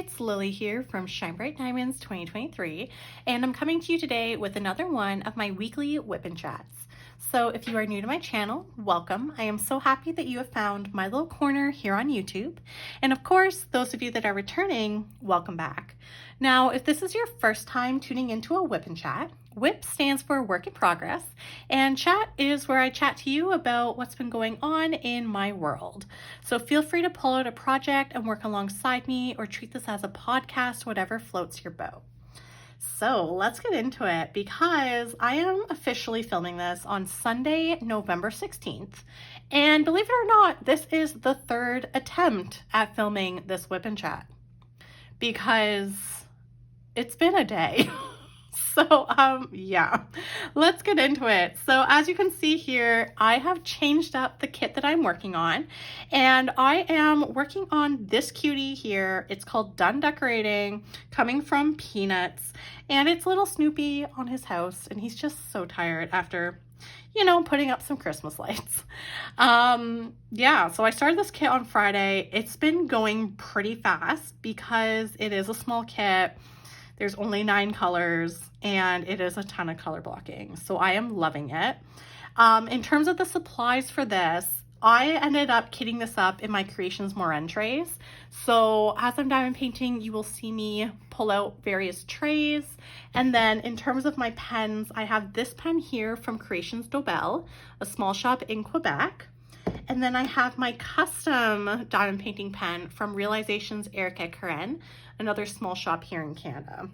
it's Lily here from Shine Bright Diamonds 2023, and I'm coming to you today with another one of my weekly WIP'n chats. So if you are new to my channel, welcome. I am so happy that you have found my little corner here on YouTube. And of course, those of you that are returning, welcome back. Now, if this is your first time tuning into a WIP'n chat, WIP stands for Work in Progress, and chat is where I chat to you about what's been going on in my world. So feel free to pull out a project and work alongside me, or treat this as a podcast, whatever floats your boat. So let's get into it, because I am officially filming this on Sunday, November 16th. And believe it or not, this is the third attempt at filming this WIP'n chat, because it's been a day. So yeah, let's get into it. So as you can see here, I have changed up the kit that I'm working on, and I am working on this cutie here. It's called Done Decorating, coming from Peanuts, and it's little Snoopy on his house, and he's just so tired after, you know, putting up some Christmas lights. Yeah, so I started this kit on Friday. It's been going pretty fast because it is a small kit. There's only 9 colors, and it is a ton of color blocking, so I am loving it. In terms of the supplies for this, I ended up kitting this up in my Creations Moran trays. So as I'm diamond painting, you will see me pull out various trays. And then in terms of my pens, I have this pen here from Creations Dobel, a small shop in Quebec. And then I have my custom diamond painting pen from Realizations Erica Karen, another small shop here in Canada.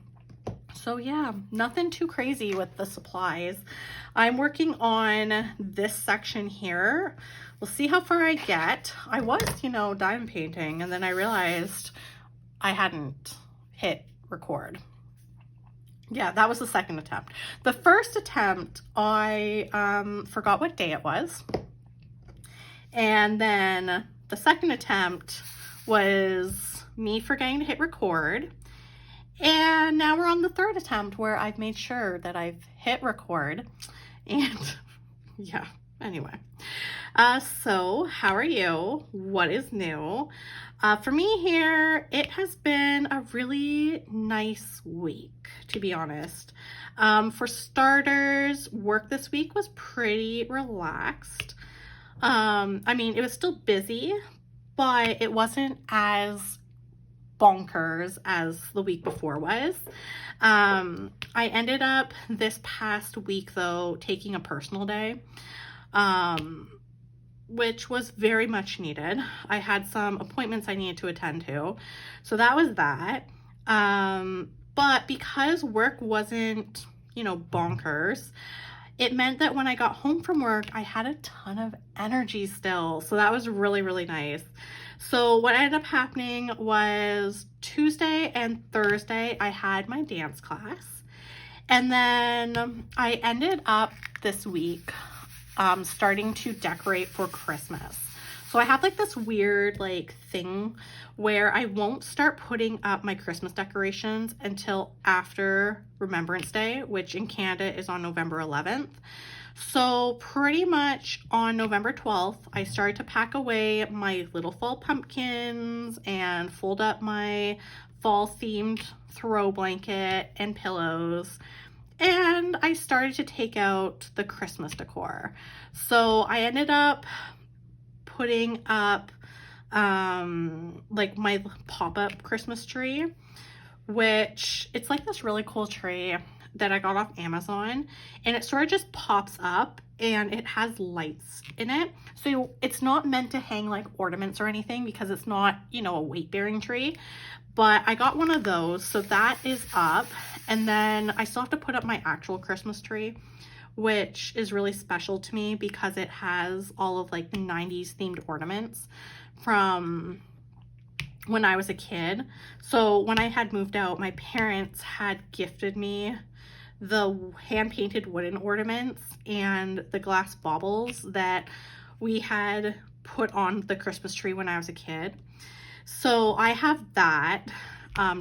So yeah, nothing too crazy with the supplies. I'm working on this section here. We'll see how far I get. I was, you know, diamond painting, and then I realized I hadn't hit record. Yeah, that was the second attempt. The first attempt, I forgot what day it was. And then the second attempt was me forgetting to hit record. And now we're on the third attempt where I've made sure that I've hit record. And yeah, anyway. So how are you? What is new? For me here, it has been a really nice week, to be honest. For starters, work this week was pretty relaxed. I mean, it was still busy, but it wasn't as bonkers as the week before was. I ended up this past week, though, taking a personal day, which was very much needed. I had some appointments I needed to attend to, so that was that. But because work wasn't, you know, bonkers, it meant that when I got home from work, I had a ton of energy still. So that was really, really nice. So what ended up happening was Tuesday and Thursday, I had my dance class. And then I ended up this week starting to decorate for Christmas. So I have like this weird like thing where I won't start putting up my Christmas decorations until after Remembrance Day, which in Canada is on November 11th. So pretty much on November 12th, I started to pack away my little fall pumpkins and fold up my fall themed throw blanket and pillows. And I started to take out the Christmas decor. So I ended up putting up like my pop-up Christmas tree, which it's like this really cool tree that I got off Amazon, and it sort of just pops up and it has lights in it. So it's not meant to hang like ornaments or anything, because it's not, you know, a weight-bearing tree. But I got one of those, so that is up. And then I still have to put up my actual Christmas tree, which is really special to me because it has all of like 90s themed ornaments from when I was a kid. So when I had moved out, my parents had gifted me the hand-painted wooden ornaments and the glass baubles that we had put on the Christmas tree when I was a kid. So I have that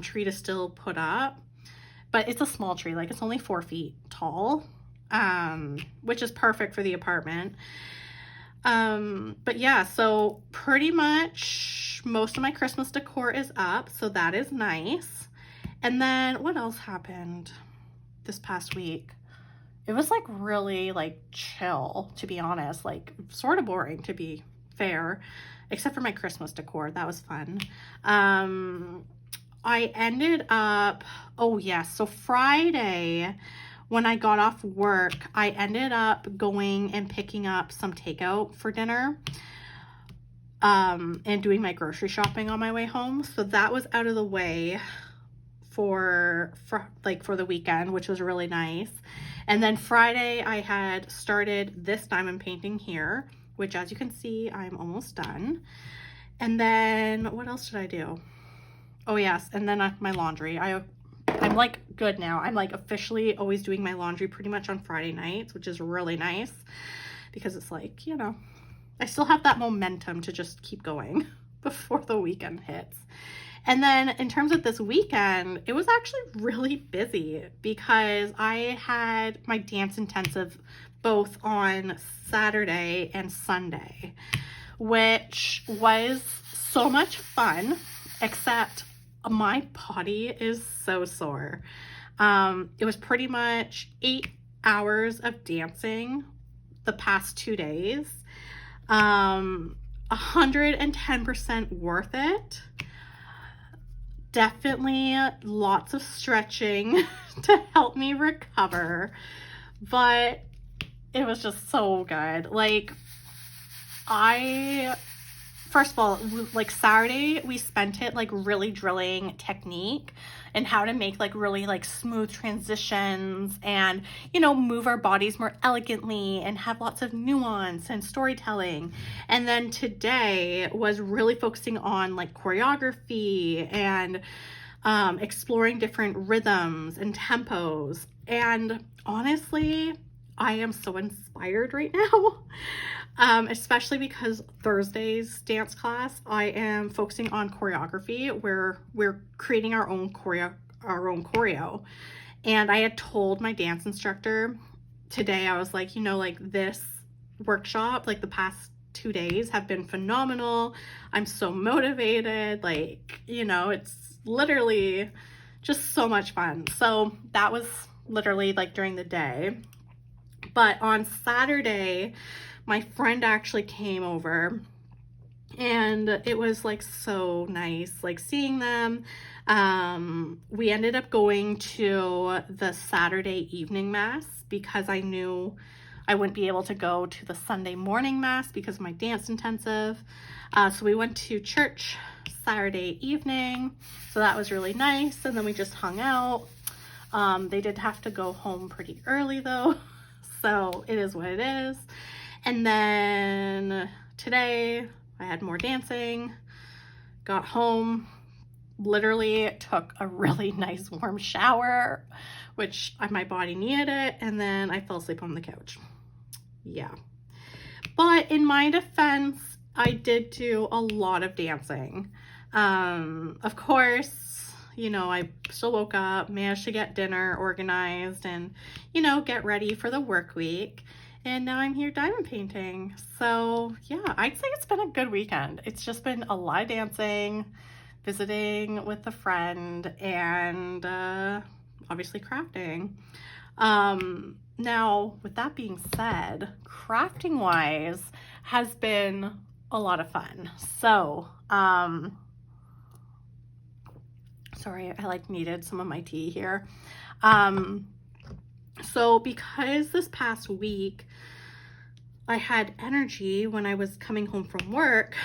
tree to still put up, but it's a small tree, like it's only 4 feet tall, which is perfect for the apartment. But yeah, so pretty much most of my Christmas decor is up, so that is nice. And then what else happened this past week? It was like really like chill, to be honest, like sort of boring to be fair, except for my Christmas decor. That was fun. I ended up, oh yes, so Friday when I got off work, I ended up going and picking up some takeout for dinner, and doing my grocery shopping on my way home. So that was out of the way for the weekend, which was really nice. And then Friday I had started this diamond painting here, which as you can see, I'm almost done. And then what else did I do? Oh yes, and then my laundry. I'm like good now. I'm like officially always doing my laundry pretty much on Friday nights, which is really nice because it's like, you know, I still have that momentum to just keep going before the weekend hits. And then in terms of this weekend, it was actually really busy because I had my dance intensive both on Saturday and Sunday, which was so much fun, except my body is so sore. It was pretty much 8 hours of dancing the past 2 days. 110% worth it. Definitely lots of stretching to help me recover, but it was just so good. Like, first of all, like Saturday, we spent it like really drilling technique and how to make like really like smooth transitions and, you know, move our bodies more elegantly and have lots of nuance and storytelling. And then today was really focusing on like choreography and exploring different rhythms and tempos. And honestly, I am so inspired right now. Especially because Thursday's dance class, I am focusing on choreography where we're creating our own choreo. And I had told my dance instructor today, I was like, you know, like this workshop, like the past 2 days have been phenomenal. I'm so motivated. Like, you know, it's literally just so much fun. So that was literally like during the day. But on Saturday, my friend actually came over and it was like so nice, like seeing them. We ended up going to the Saturday evening mass because I knew I wouldn't be able to go to the Sunday morning mass because of my dance intensive. So we went to church Saturday evening. So that was really nice. And then we just hung out. They did have to go home pretty early though. So it is what it is. And then today I had more dancing, got home, literally took a really nice warm shower, which my body needed it. And then I fell asleep on the couch. Yeah. But in my defense, I did do a lot of dancing. Of course, you know, I still woke up, managed to get dinner organized and, you know, get ready for the work week. And now I'm here diamond painting. So yeah, I'd say it's been a good weekend. It's just been a lot of dancing, visiting with a friend, and obviously crafting. Now, with that being said, crafting wise has been a lot of fun. So, sorry, I like needed some of my tea here. So because this past week I had energy when I was coming home from work,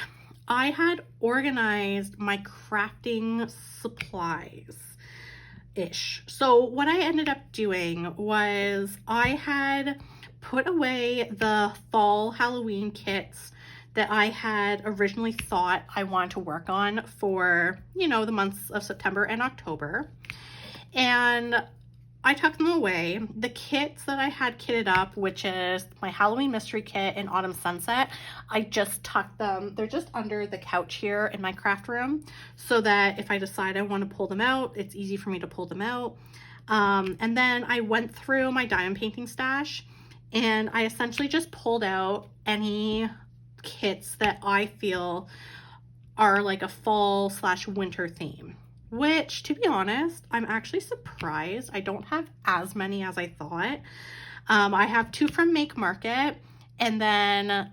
I had organized my crafting supplies-ish. So what I ended up doing was I had put away the fall Halloween kits that I had originally thought I wanted to work on for, you know, the months of September and October. And I tucked them away. The kits that I had kitted up, which is my Halloween mystery kit and autumn sunset, I just tucked them. They're just under the couch here in my craft room so that if I decide I want to pull them out, it's easy for me to pull them out. And then I went through my diamond painting stash and I essentially just pulled out any kits that I feel are like a fall slash winter theme, which, to be honest, I'm actually surprised I don't have as many as I thought. I have 2 from Make Market, and then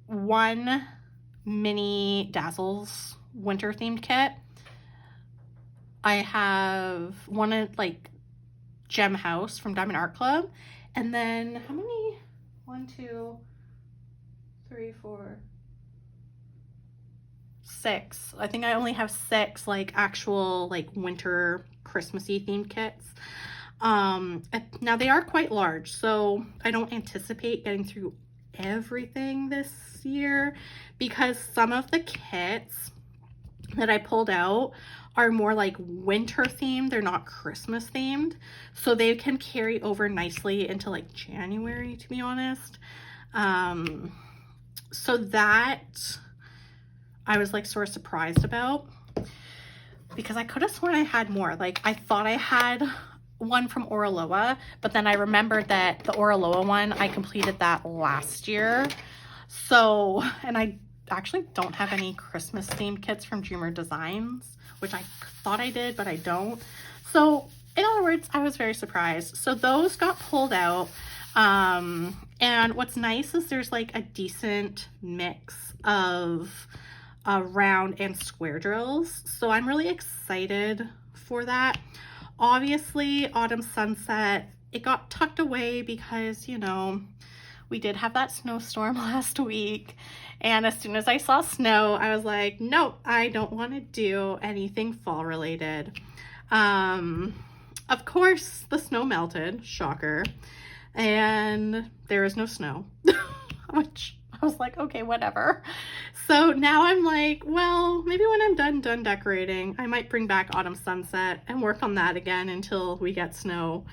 1 mini Dazzles winter themed kit. I have 1 at like Gem House from Diamond Art Club, and then how many? 1, 2, 3, 4, 6. I think I only have 6 like actual like winter Christmassy themed kits. Now they are quite large, so I don't anticipate getting through everything this year, because some of the kits that I pulled out are more like winter themed. They're not Christmas themed, so they can carry over nicely into like January, to be honest. So that I was like sort of surprised about, because I could have sworn I had more. Like I thought I had 1 from Oraloa, but then I remembered that the Oraloa one, I completed that last year. So, and I actually don't have any Christmas themed kits from Dreamer Designs, which I thought I did, but I don't. So in other words, I was very surprised. So those got pulled out. And what's nice is there's like a decent mix of round and square drills. So I'm really excited for that. Obviously, Autumn Sunset, it got tucked away because, you know, we did have that snowstorm last week. And as soon as I saw snow, I was like, nope, I don't want to do anything fall related. Of course, the snow melted, shocker. And there is no snow, which I was like, okay, whatever. So now I'm like, well, maybe when I'm done decorating, I might bring back Autumn Sunset and work on that again until we get snow.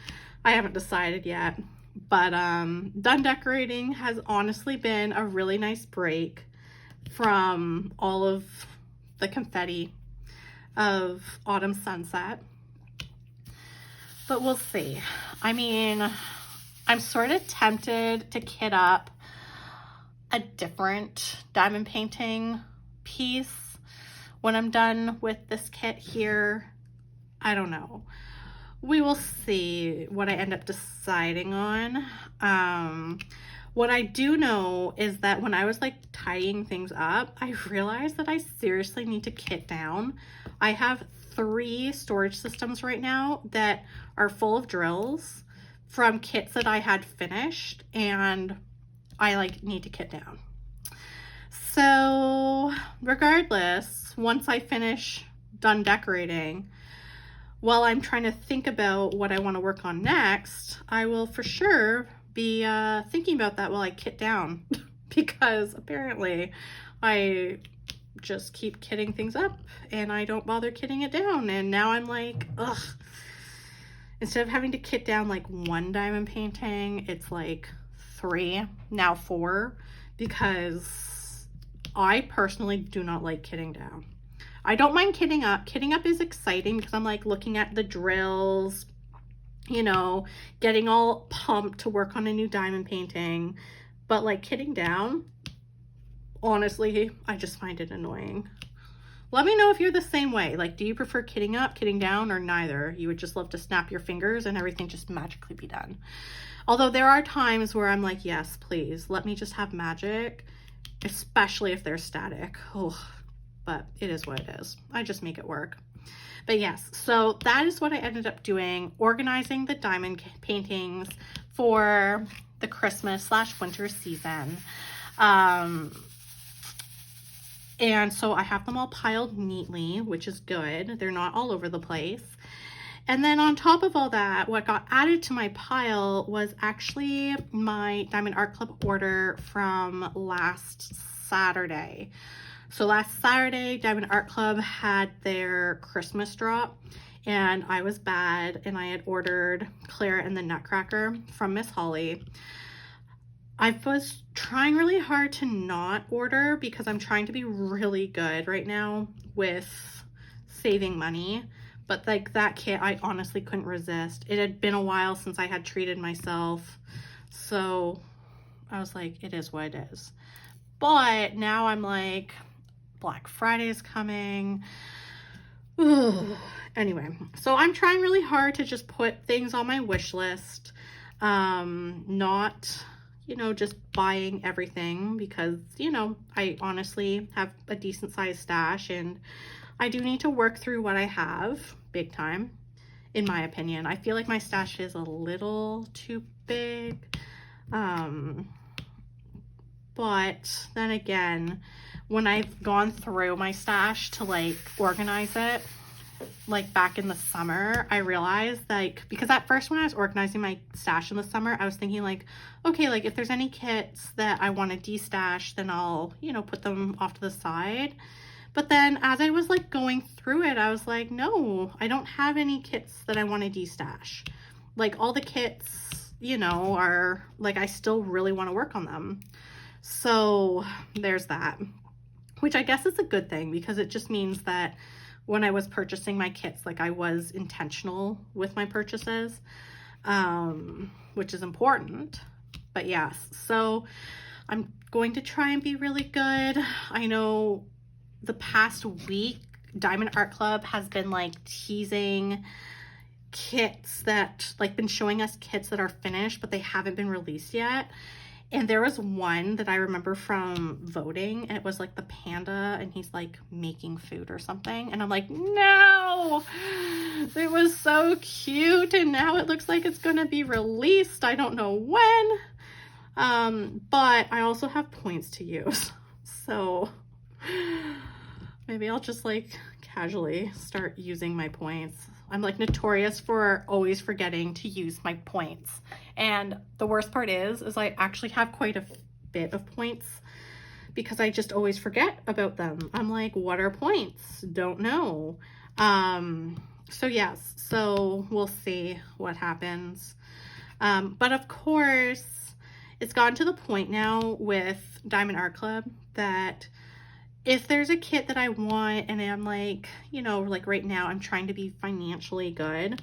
I haven't decided yet, but done decorating has honestly been a really nice break from all of the confetti of Autumn Sunset. But we'll see. I mean, I'm sort of tempted to kit up a different diamond painting piece when I'm done with this kit here. I don't know. We will see what I end up deciding on. What I do know is that when I was like tidying things up, I realized that I seriously need to kit down. I have 3 storage systems right now that are full of drills from kits that I had finished, and I like need to kit down. So regardless, once I finish done decorating, while I'm trying to think about what I want to work on next, I will for sure be thinking about that while I kit down because apparently I just keep kitting things up and I don't bother kitting it down. And now I'm like, ugh, instead of having to kit down like 1 diamond painting, it's like 3, now 4, because I personally do not like kitting down. I don't mind kitting up. Kitting up is exciting because I'm like looking at the drills, you know, getting all pumped to work on a new diamond painting. But like kitting down, honestly, I just find it annoying. Let me know if you're the same way. Like, do you prefer kitting up, kitting down, or neither? You would just love to snap your fingers and everything just magically be done. Although there are times where I'm like, yes, please, let me just have magic, especially if they're static. Oh, but it is what it is. I just make it work. But yes, so that is what I ended up doing, organizing the diamond paintings for the Christmas/winter season. And so I have them all piled neatly, which is good. They're not all over the place. And then on top of all that, what got added to my pile was actually my Diamond Art Club order from last Saturday. So last Saturday, Diamond Art Club had their Christmas drop, and I was bad, and I had ordered Clara and the Nutcracker from Miss Holly. I was trying really hard to not order because I'm trying to be really good right now with saving money. But like that kit, I honestly couldn't resist. It had been a while since I had treated myself. So I was like, it is what it is. But now I'm like, Black Friday is coming. Ugh. Anyway, so I'm trying really hard to just put things on my wish list. Not, just buying everything because, I honestly have a decent sized stash and I do need to work through what I have big time, in my opinion. I feel like my stash is a little too big. But then again, when I've gone through my stash to like organize it, like back in the summer, I realized because at first when I was organizing my stash in the summer, I was thinking like, okay, like if there's any kits that I want to de-stash, then I'll, put them off to the side. But then as I was like going through it, I was like, no, I don't have any kits that I want to de-stash. Like all the kits, are like, I still really want to work on them. So there's that, which I guess is a good thing because it just means that when I was purchasing my kits, like I was intentional with my purchases, which is important. But yes, so I'm going to try and be really good. I know the past week, Diamond Art Club has been like teasing kits that been showing us kits that are finished, but they haven't been released yet. And there was one that I remember from voting, and it was like the panda and he's like making food or something. And I'm like, no, it was so cute. And now it looks like it's going to be released. I don't know when. But I also have points to use. So maybe I'll just like casually start using my points. I'm like notorious for always forgetting to use my points. And the worst part is I actually have quite a bit of points because I just always forget about them. I'm like, what are points? Don't know. So yes, so we'll see what happens. But of course, it's gotten to the point now with Diamond Art Club that if there's a kit that I want and I'm like, like right now I'm trying to be financially good,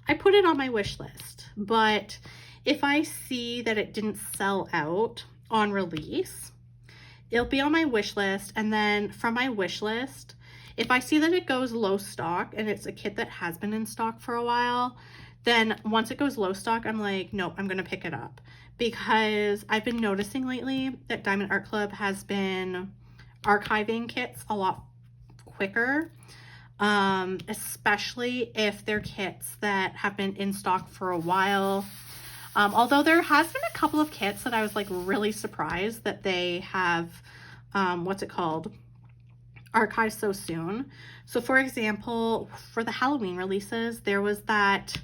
I put it on my wish list. But if I see that it didn't sell out on release, it'll be on my wish list. And then from my wish list, if I see that it goes low stock and it's a kit that has been in stock for a while, then once it goes low stock, I'm like, nope, I'm going to pick it up. Because I've been noticing lately that Diamond Art Club has been archiving kits a lot quicker, especially if they're kits that have been in stock for a while. Although there has been a couple of kits that I was like really surprised that they have, archived so soon. So for example, for the Halloween releases, there was that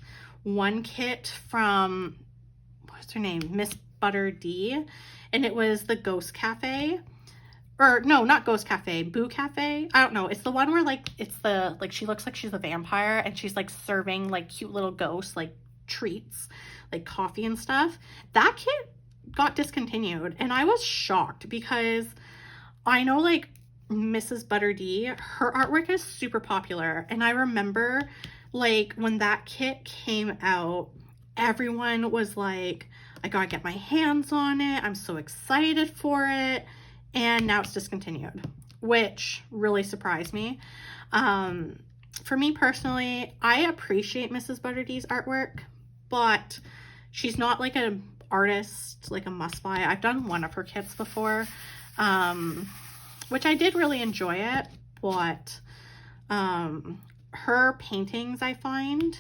one kit from, what's her name? Miss Butter D, and it was the Ghost Cafe. Or no, not Ghost Cafe, Boo Cafe. I don't know. It's the one where she looks like she's a vampire and she's like serving like cute little ghosts, like treats, like coffee and stuff. That kit got discontinued and I was shocked because I know like Mrs. Butter D, her artwork is super popular. And I remember like when that kit came out, everyone was like, I gotta get my hands on it. I'm so excited for it. And now it's discontinued, which really surprised me. For me personally, I appreciate Mrs. Butter D's artwork, but she's not like an artist, like a must buy. I've done one of her kits before, which I did really enjoy it, but her paintings, I find,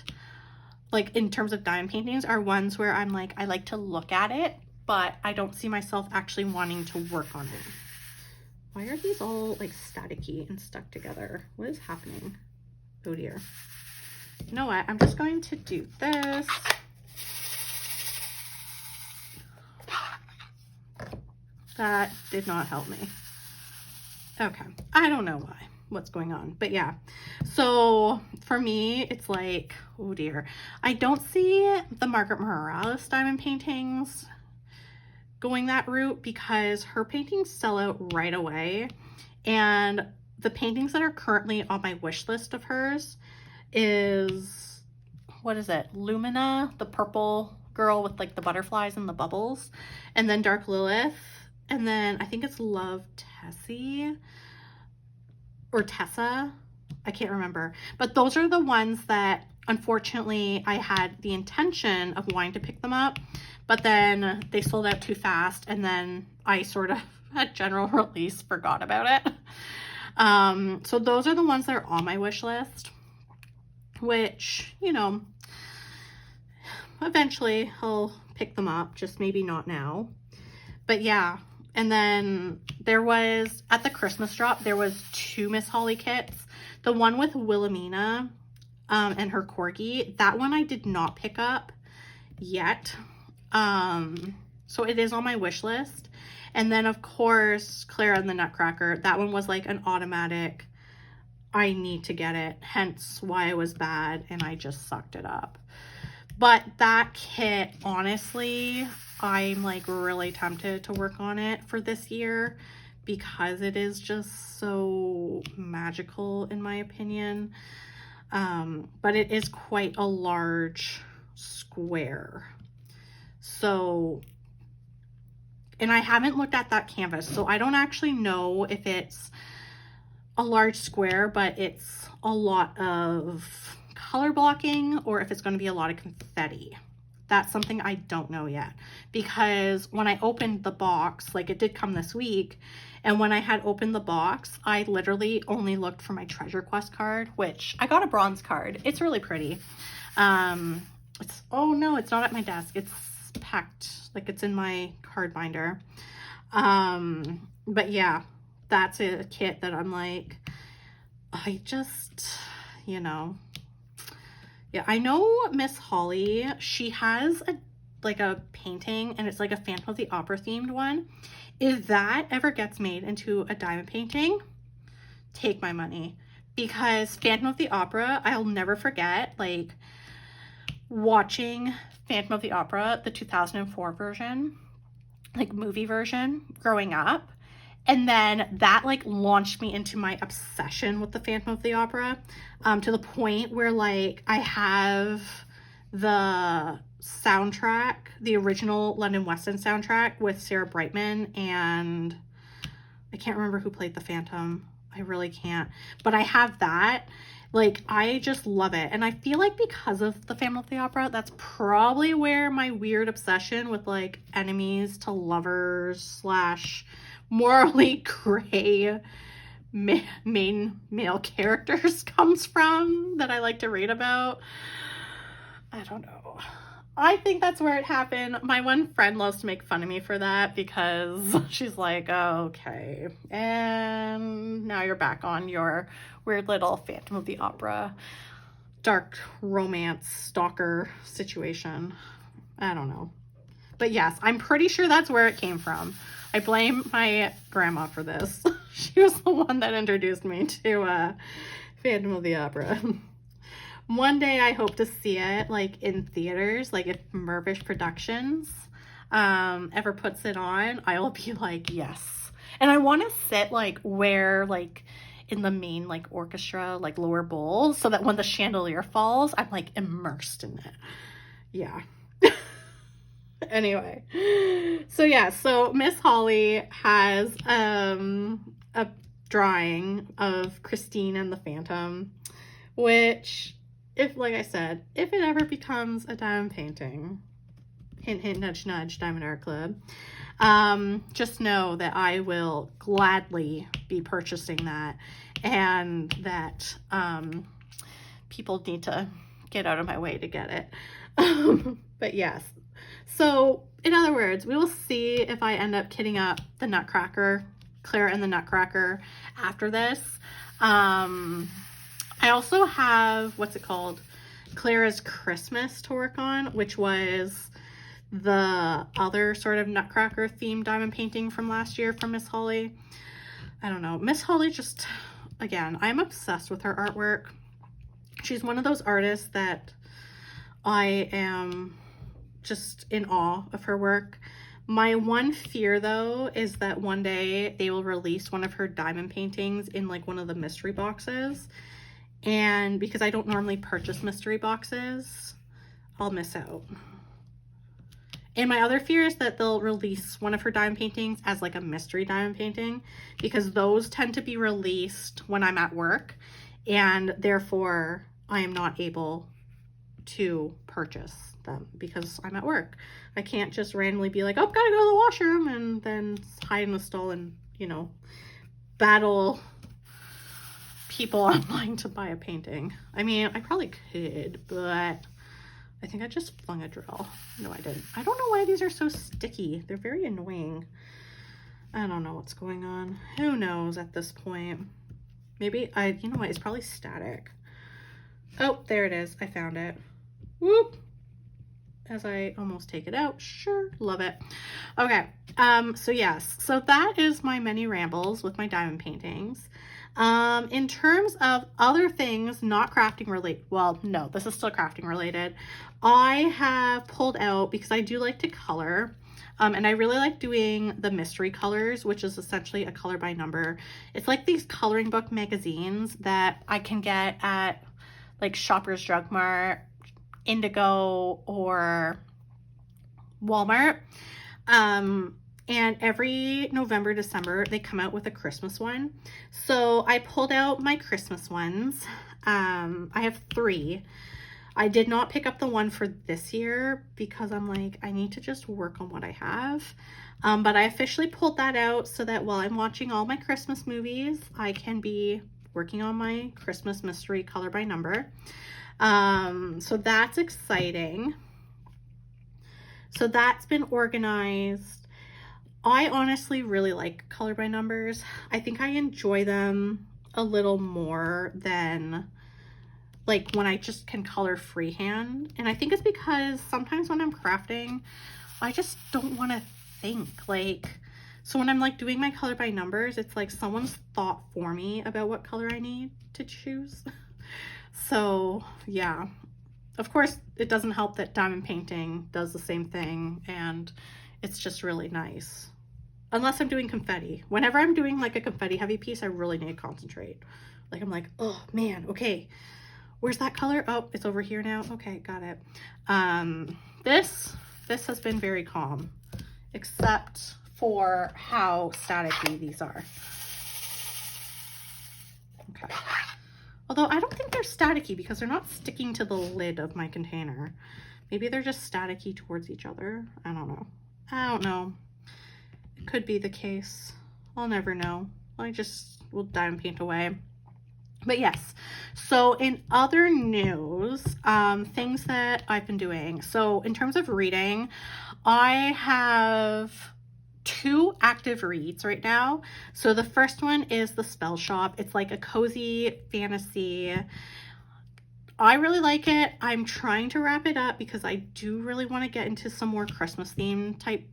like in terms of diamond paintings, are ones where I'm like, I like to look at it, but I don't see myself actually wanting to work on it. Why are these all like staticky and stuck together? What is happening? Oh dear. You know what? I'm just going to do this. That did not help me. Okay. I don't know what's going on, but yeah. So for me, it's like, oh dear. I don't see the Margaret Morales diamond paintings going that route because her paintings sell out right away. And the paintings that are currently on my wish list of hers is, what is it? Lumina, the purple girl with like the butterflies and the bubbles. And then Dark Lilith. And then I think it's Love Tessie. or Tessa. I can't remember. But those are the ones that, unfortunately, I had the intention of wanting to pick them up. But then they sold out too fast. And then I sort of, at general release, forgot about it. So those are the ones that are on my wish list. Which, you know, eventually I'll pick them up. Just maybe not now. But yeah. And then there was, at the Christmas drop, there was 2 Miss Holly kits. The one with Wilhelmina and her corgi, that one I did not pick up yet. So it is on my wish list. And then, of course, Clara and the Nutcracker, that one was like an automatic, I need to get it, hence why it was bad, and I just sucked it up. But that kit, honestly, I'm like really tempted to work on it for this year because it is just so magical in my opinion. But it is quite a large square. So, and I haven't looked at that canvas, so I don't actually know if it's a large square, but it's a lot of color blocking or if it's going to be a lot of confetti. That's something I don't know yet, because when I opened the box, like it did come this week, and when I had opened the box, I literally only looked for my Treasure Quest card, which I got a bronze card. It's really pretty. It's, oh no, it's not at my desk. It's packed, like it's in my card binder. But yeah, that's a kit that I'm like, I just, you know, yeah, I know Miss Holly, she has a painting, and it's like a Phantom of the Opera themed one. If that ever gets made into a diamond painting, take my money, because Phantom of the Opera, I'll never forget, like, watching Phantom of the Opera, the 2004 version, like movie version, growing up. And then that like launched me into my obsession with the Phantom of the Opera, to the point where like I have the soundtrack, the original London West End soundtrack with Sarah Brightman, and I can't remember who played the Phantom. I really can't. But I have that. Like, I just love it. And I feel like because of the Phantom of the Opera, that's probably where my weird obsession with like enemies to lovers / morally gray main male characters comes from, that I like to read about. I don't know. I think that's where it happened. My one friend loves to make fun of me for that, because she's like, oh, okay, and now you're back on your weird little Phantom of the Opera dark romance stalker situation. I don't know. But yes, I'm pretty sure that's where it came from. I blame my grandma for this. She was the one that introduced me to Phantom of the Opera. One day I hope to see it like in theaters, like if Mervish Productions ever puts it on, I will be like, yes. And I want to sit like where like in the main like orchestra, like lower bowl, so that when the chandelier falls, I'm like immersed in it. Yeah. Anyway, so yeah, so Miss Holly has a drawing of Christine and the Phantom, which, if, like I said, if it ever becomes a diamond painting, hint, hint, nudge, nudge, Diamond Art Club, just know that I will gladly be purchasing that, and that people need to get out of my way to get it. But yes. So, in other words, we will see if I end up kitting up the Nutcracker, Clara and the Nutcracker, after this. I also have, what's it called? Clara's Christmas to work on, which was the other sort of Nutcracker themed diamond painting from last year from Miss Holly. I don't know. Miss Holly just, again, I'm obsessed with her artwork. She's one of those artists that I am just in awe of her work. My one fear though is that one day they will release one of her diamond paintings in like one of the mystery boxes, and because I don't normally purchase mystery boxes, I'll miss out. And my other fear is that they'll release one of her diamond paintings as like a mystery diamond painting, because those tend to be released when I'm at work, and therefore I am not able to purchase them because I'm at work. I can't just randomly be like, oh, gotta go to the washroom, and then hide in the stall and, you know, battle people online to buy a painting. I mean, I probably could, but I think I just flung a drill. No, I didn't. I don't know why these are so sticky. They're very annoying. I don't know what's going on. Who knows at this point? Maybe you know what? It's probably static. Oh, there it is. I found it. Whoop. As I almost take it out. Sure. Love it. Okay. So yes. So that is my many rambles with my diamond paintings. In terms of other things not crafting related, well, no, this is still crafting related. I have pulled out, because I do like to color, and I really like doing the mystery colors, which is essentially a color by number. It's like these coloring book magazines that I can get at like Shoppers Drug Mart, Indigo, or Walmart. And every November, December, they come out with a Christmas one. So I pulled out my Christmas ones. I have 3. I did not pick up the one for this year because I'm like, I need to just work on what I have. But I officially pulled that out so that while I'm watching all my Christmas movies, I can be working on my Christmas mystery color by number. So that's exciting. So that's been organized. I honestly really like color by numbers. I think I enjoy them a little more than like when I just can color freehand. And I think it's because sometimes when I'm crafting, I just don't want to think. Like, so when I'm like doing my color by numbers, it's like someone's thought for me about what color I need to choose. So yeah, of course it doesn't help that diamond painting does the same thing, and it's just really nice. Unless I'm doing confetti. Whenever I'm doing like a confetti heavy piece, I really need to concentrate. Like I'm like, oh man, okay. Where's that color? Oh, it's over here now. Okay, got it. This has been very calm, except for how staticky these are. Okay. Although I don't think they're staticky because they're not sticking to the lid of my container. Maybe they're just staticky towards each other. I don't know. I don't know. It could be the case. I'll never know. I just will diamond paint away. But yes, so in other news, things that I've been doing. So in terms of reading, I have 2 active reads right now. So the first one is The Spell Shop. It's like a cozy fantasy. I really like it. I'm trying to wrap it up because I do really want to get into some more Christmas themed type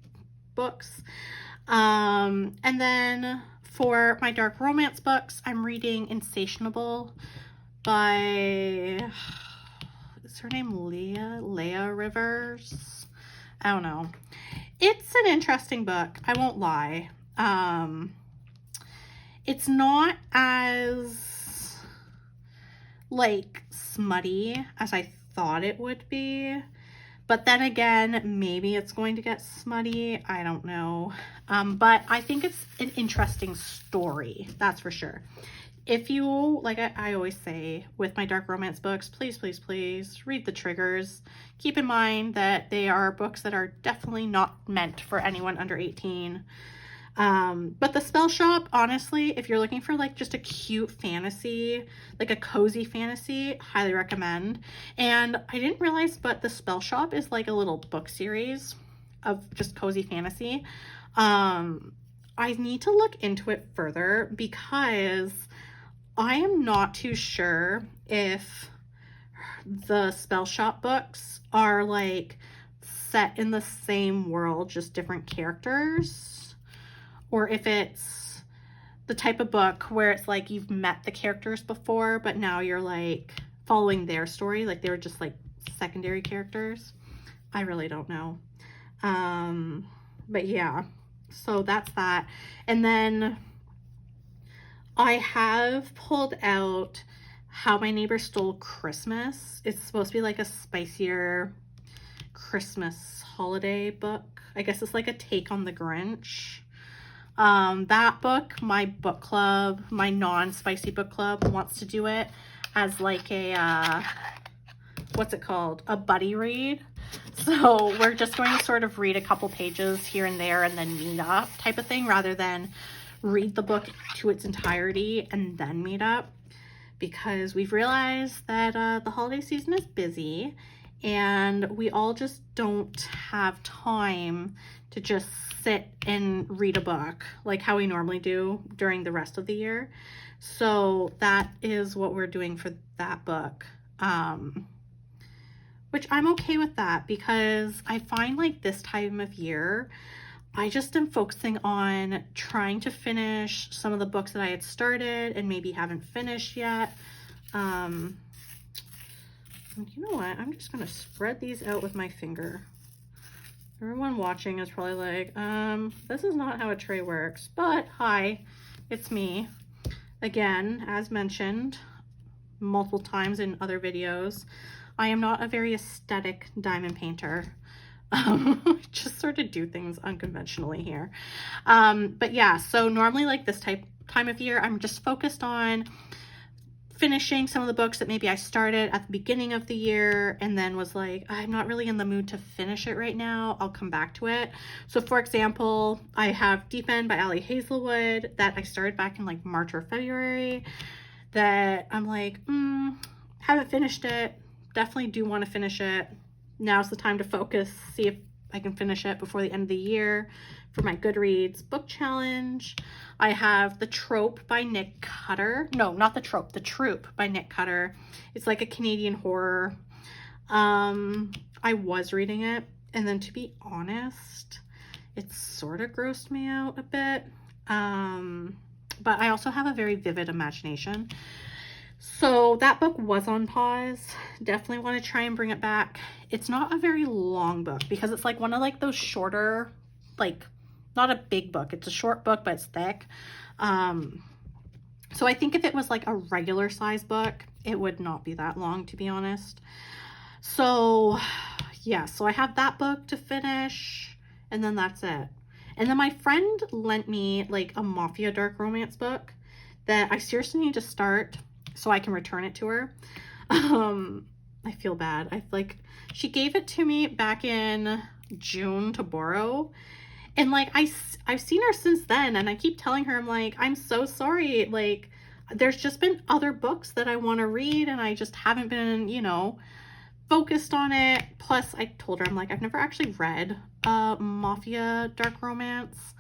books. And then for my dark romance books, I'm reading Insatiable by, is her name Leah Rivers? I don't know. It's an interesting book, I won't lie. It's not as like smutty as I thought it would be. But then again, maybe it's going to get smutty. I don't know. But I think it's an interesting story. That's for sure. If you, like I always say with my dark romance books, please, please, please read the triggers. Keep in mind that they are books that are definitely not meant for anyone under 18. But The Spell Shop, honestly, if you're looking for like just a cute fantasy, like a cozy fantasy, highly recommend. And I didn't realize, but The Spell Shop is like a little book series of just cozy fantasy. I need to look into it further because I am not too sure if the Spell Shop books are like set in the same world, just different characters, or if it's the type of book where it's like you've met the characters before, but now you're like following their story, like they were just like secondary characters. I really don't know. But yeah, so that's that. And then I have pulled out How My Neighbor Stole Christmas. It's supposed to be like a spicier Christmas holiday book. I guess it's like a take on the Grinch. That book, my book club, my non-spicy book club wants to do it as like a, what's it called? A buddy read. So we're just going to sort of read a couple pages here and there and then meet up type of thing, rather than read the book to its entirety and then meet up, because we've realized that the holiday season is busy and we all just don't have time to just sit and read a book like how we normally do during the rest of the year. So that is what we're doing for that book. Which I'm okay with that, because I find like this time of year, I just am focusing on trying to finish some of the books that I had started and maybe haven't finished yet. You know what? I'm just going to spread these out with my finger. Everyone watching is probably like, this is not how a tray works, but hi, it's me. Again, as mentioned multiple times in other videos, I am not a very aesthetic diamond painter. Just sort of do things unconventionally here. But yeah, so normally like this time of year, I'm just focused on finishing some of the books that maybe I started at the beginning of the year and then was like, I'm not really in the mood to finish it right now. I'll come back to it. So for example, I have Deep End by Ali Hazelwood that I started back in like March or February, that I'm like, haven't finished it. Definitely do want to finish it. Now's the time to focus, see if I can finish it before the end of the year for my Goodreads book challenge. I have The Trope by Nick Cutter. No, not The Trope, The Troop by Nick Cutter. It's like a Canadian horror. I was reading it, and then to be honest, it sort of grossed me out a bit. But I also have a very vivid imagination. So that book was on pause. Definitely want to try and bring it back. It's not a very long book because it's like one of like those shorter, like not a big book. It's a short book, but it's thick. So I think if it was like a regular size book, it would not be that long, to be honest. So yeah, so I have that book to finish and then that's it. And then my friend lent me like a mafia dark romance book that I seriously need to start so I can return it to her. I feel bad. She gave it to me back in June to borrow. And like, I've seen her since then, and I keep telling her, I'm like, I'm so sorry. Like, there's just been other books that I want to read and I just haven't been, you know, focused on it. Plus I told her, I'm like, I've never actually read mafia dark romance.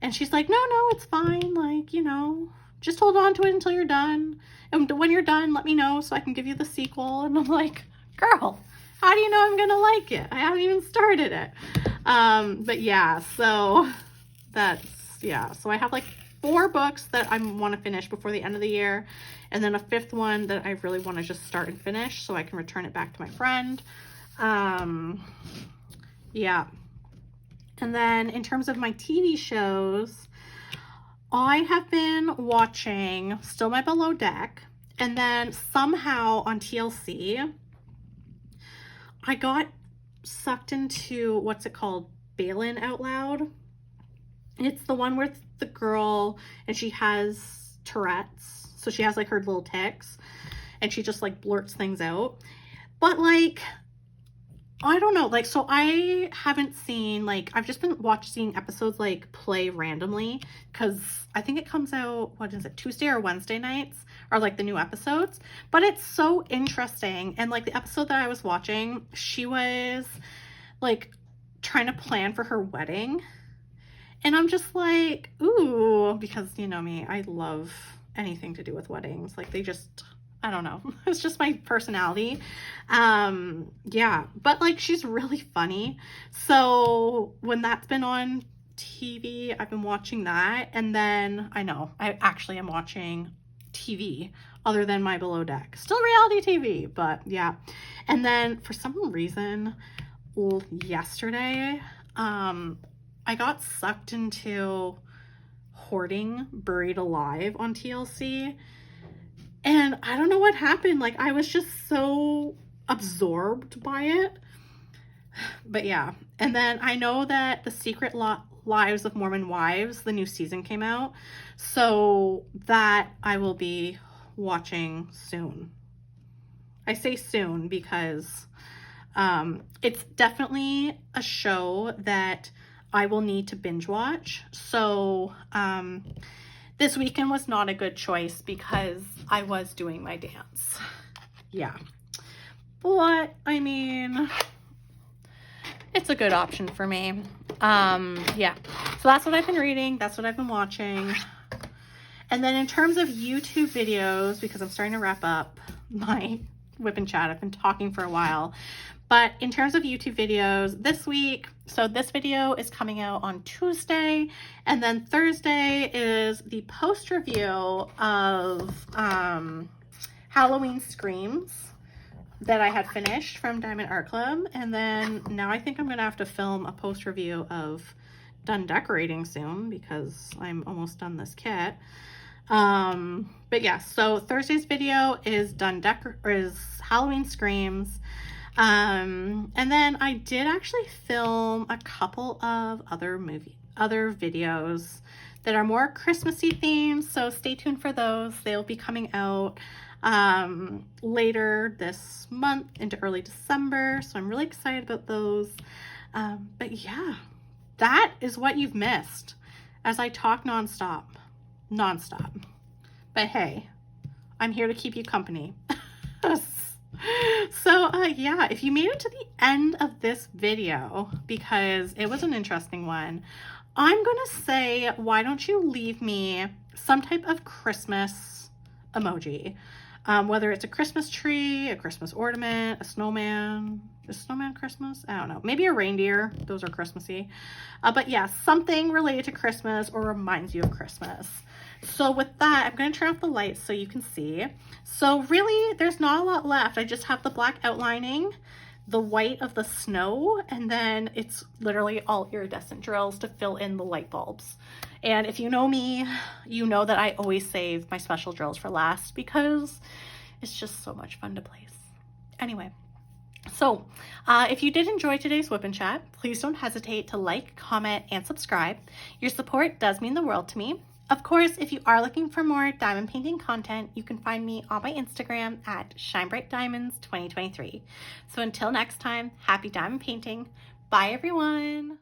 And she's like, no, it's fine. Like, you know, just hold on to it until you're done. And when you're done, let me know so I can give you the sequel. And I'm like, girl, how do you know I'm going to like it? I haven't even started it. But yeah, so so I have like 4 books that I want to finish before the end of the year. And then a 5th one that I really want to just start and finish so I can return it back to my friend. Yeah. And then in terms of my TV shows, I have been watching Still My Below Deck, and then somehow on TLC, I got sucked into, what's it called? Bailin' Out Loud. It's the one with the girl, and she has Tourette's, so she has like her little tics, and she just like blurts things out. But like, I don't know, like, so I haven't seen, like, I've just been seeing episodes, like, play randomly, because I think it comes out, what is it, Tuesday or Wednesday nights, are, like, the new episodes, but it's so interesting, and, like, the episode that I was watching, she was, like, trying to plan for her wedding, and I'm just like, ooh, because, you know me, I love anything to do with weddings, like, they just... I don't know. It's just my personality. Yeah, but like she's really funny. So when that's been on TV, I've been watching that. And then I know I actually am watching TV other than my Below Deck. Still reality TV, but yeah. And then for some reason yesterday, I got sucked into Hoarding Buried Alive on TLC. And I don't know what happened. Like, I was just so absorbed by it But yeah, and then I know that the Lives of Mormon Wives, the new season came out, so that I will be watching soon. I say soon because it's definitely a show that I will need to binge watch. So this weekend was not a good choice because I was doing my dance. Yeah. But I mean, it's a good option for me. Yeah. So that's what I've been reading. That's what I've been watching. And then in terms of YouTube videos, because I'm starting to wrap up my WIP'n chat, I've been talking for a while. But in terms of YouTube videos this week, so this video is coming out on Tuesday, and then Thursday is the post review of Halloween Screams that I had finished from Diamond Art Club. And then now I think I'm gonna have to film a post review of Done Decorating soon because I'm almost done this kit. But yeah, so Thursday's video is Halloween Screams. And then I did actually film a couple of other videos that are more Christmassy themed, so stay tuned for those. They'll be coming out later this month into early December, so I'm really excited about those. But yeah, that is what you've missed as I talk nonstop. But hey, I'm here to keep you company. So yeah, if you made it to the end of this video, because it was an interesting one, I'm gonna say, why don't you leave me some type of Christmas emoji, whether it's a Christmas tree, a Christmas ornament, a snowman. Is snowman Christmas? I don't know. Maybe a reindeer. Those are Christmassy. But yeah, something related to Christmas or reminds you of Christmas. So with that, I'm going to turn off the lights so you can see. So really, there's not a lot left. I just have the black outlining, the white of the snow, and then it's literally all iridescent drills to fill in the light bulbs. And if you know me, you know that I always save my special drills for last because it's just so much fun to place. Anyway. So, if you did enjoy today's WIP'n chat, please don't hesitate to like, comment, and subscribe. Your support does mean the world to me. Of course, if you are looking for more diamond painting content, you can find me on my Instagram at ShineBrightDiamonds2023. So until next time, happy diamond painting. Bye, everyone.